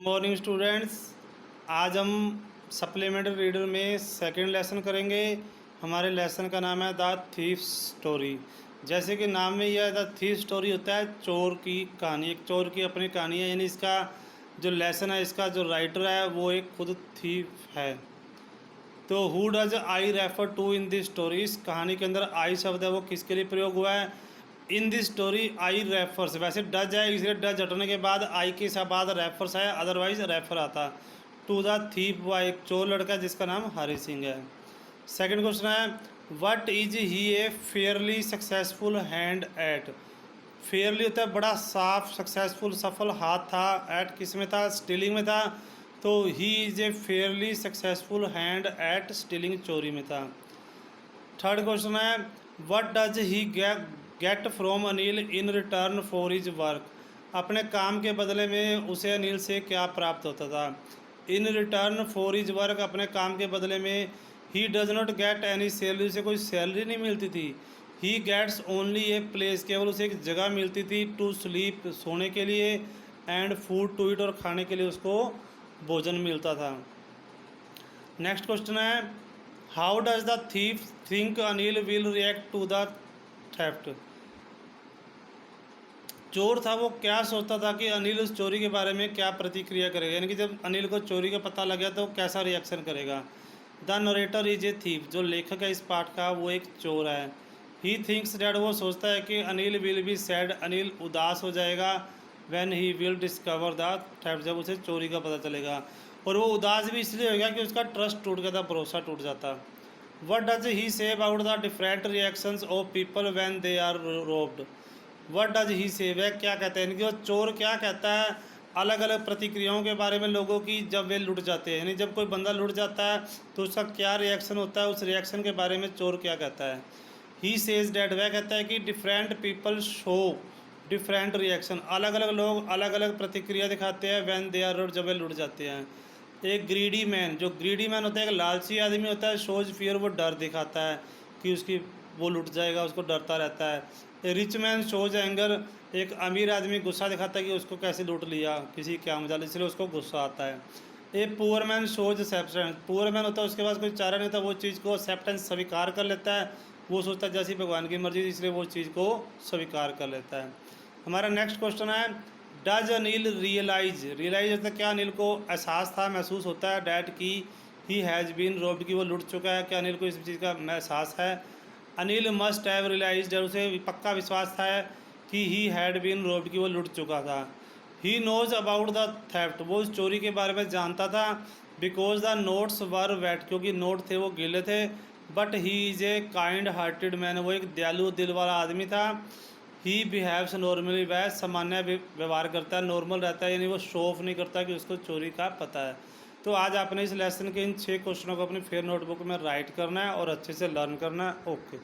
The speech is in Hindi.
मॉर्निंग स्टूडेंट्स, आज हम सप्लीमेंट्री रीडर में सेकंड लेसन करेंगे। हमारे लेसन का नाम है द थीफ स्टोरी। जैसे कि नाम में यह द थीफ स्टोरी होता है चोर की कहानी, एक चोर की अपनी कहानी है। यानी इसका जो लेसन है, इसका जो राइटर है वो एक खुद थीफ है। तो who does I refer to in this story, इस कहानी के अंदर आई शब्द है वो किसके लिए प्रयोग हुआ है? इन दिस स्टोरी आई रेफर्स, वैसे डज है इसलिए डज हटने के बाद आई के बाद रेफर्स है, अदरवाइज रेफर आता टू द थीफ, व एक चोर लड़का जिसका नाम हरी सिंह है। सेकंड क्वेश्चन है what is he A Fairlie successful hand eight. Fairlie होता है बड़ा साफ, सक्सेसफुल सफल हाथ था, एट किस में था? स्टीलिंग में था। तो he is a Fairlie successful hand eight stealing, चोरी में था। थर्ड क्वेश्चन है what does he get from Anil in return for his work. अपने काम के बदले में उसे अनिल से क्या प्राप्त होता था? In return for his work, अपने काम के बदले में he does not get any salary, उसे कोई सैलरी नहीं मिलती थी। He gets only a place, केवल उसे एक जगह मिलती थी, टू स्लीप, सोने के लिए, एंड फूड टू ईट, और खाने के लिए उसको भोजन मिलता था। नेक्स्ट क्वेश्चन है how does the thief think Anil will react to the theft. चोर था वो क्या सोचता था कि अनिल उस चोरी के बारे में क्या प्रतिक्रिया करेगा, यानी कि जब अनिल को चोरी का पता लग गया तो कैसा रिएक्शन करेगा। The narrator is a thief, जो लेखक है इस पाठ का वो एक चोर है। ही थिंक्स डैट, वो सोचता है कि Anil will be sad, Anil उदास हो जाएगा, when he will discover the theft, जब उसे चोरी का पता चलेगा। और वो उदास भी इसलिए होगा कि उसका ट्रस्ट टूट गया था, भरोसा टूट जाता। What does he say about the different reactions of people when they are robbed. What does he say, वह क्या कहता है, यानी कि वो चोर क्या कहता है अलग अलग प्रतिक्रियाओं के बारे में लोगों की जब वे लुट जाते हैं। यानी जब कोई बंदा लुट जाता है तो उसका क्या रिएक्शन होता है, उस रिएक्शन के बारे में चोर क्या कहता है। ही सेज डैट, वह कहता है कि different people show different reaction, अलग अलग लोग अलग अलग प्रतिक्रिया दिखाते हैं व्हेन दे आर रोब्ड, जब वे लुट जाते हैं। एक ग्रीडी मैन, जो ग्रीडी मैन होता है एक लालची आदमी होता है, शोज फियर, वो डर दिखाता है कि उसकी वो लुट जाएगा, उसको डरता रहता है। ए रिच मैन शोज एंगर, एक अमीर आदमी गुस्सा दिखाता है कि उसको कैसे लूट लिया, किसी क्या मजाल, इसलिए उसको गुस्सा आता है। A poor man shows acceptance, poor man होता है उसके पास कोई चारा नहीं होता, वो चीज़ को एक्सेप्टेंस स्वीकार कर लेता है, वो सोचता है जैसी भगवान की मर्जी, इसलिए वो चीज़ को स्वीकार कर लेता है। हमारा नेक्स्ट क्वेश्चन है डज अनिल रियलाइज, रियलाइज होता है क्या अनिल को एहसास था, महसूस होता है, डैट की ही हैज़ बीन रोब्ड, की वो लुट चुका है, क्या अनिल को इस चीज़ का एहसास है? अनिल मस्ट हैव रियलाइज, उसे पक्का विश्वास था कि ही हैड बीन रोब्ड, की वो लुट चुका था। He knows about the theft, वो उस चोरी के बारे में जानता था, because the notes were wet, क्योंकि नोट थे वो गीले थे। But he is a kind hearted man, वो एक दयालु दिल वाला आदमी था। ही बिहेव्स नॉर्मली, वह सामान्य व्यवहार करता है, नॉर्मल रहता है, यानी वो शो ऑफ नहीं करता कि उसको चोरी का पता है। तो आज आपने इस लेसन के इन 6 क्वेश्चनों को अपनी फेयर नोटबुक में राइट करना है और अच्छे से लर्न करना है। ओके।